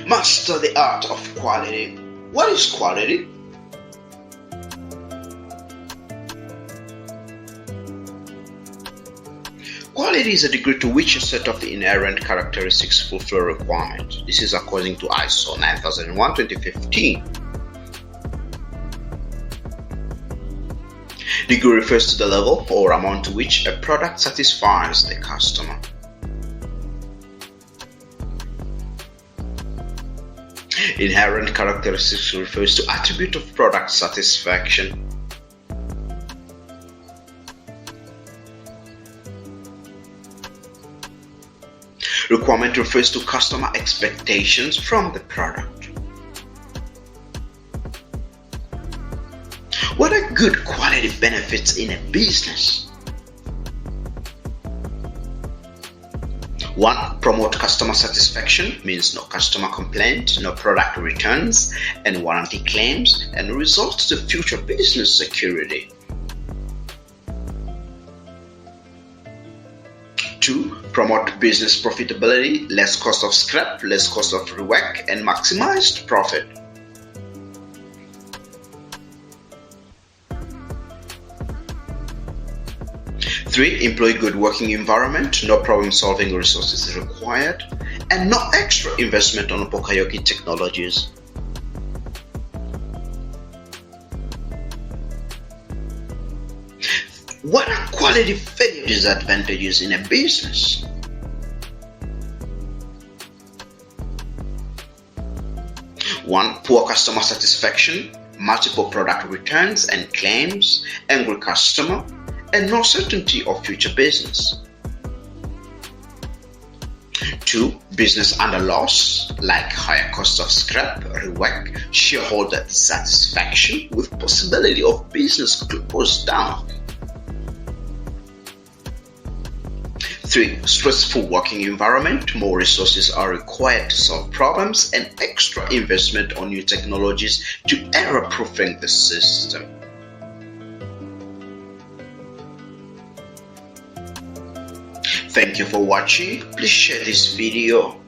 Master the art of quality. What is quality? Quality is a degree to which a set of inherent characteristics fulfill a requirement. This is according to ISO 9001:2015. Degree refers to the level or amount to which a product satisfies the customer. Inherent characteristics refers to attribute of product satisfaction. Requirement refers to customer expectations from the product. What are good quality benefits in a business? 1. Promote customer satisfaction, means no customer complaint, no product returns and warranty claims, and results to future business security. 2. Promote business profitability, less cost of scrap, less cost of rework, and maximized profit. 3. Employ good working environment, no problem-solving resources required, and no extra investment on Pokayoki technologies. What are quality failure disadvantages in a business? 1. Poor customer satisfaction, multiple product returns and claims, angry customer, and no certainty of future business. 2. Business under loss, like higher cost of scrap, rework, shareholder dissatisfaction with possibility of business close down. 3. Stressful working environment, more resources are required to solve problems and extra investment on new technologies to error-proofing the system. Thank you for watching. Please share this video.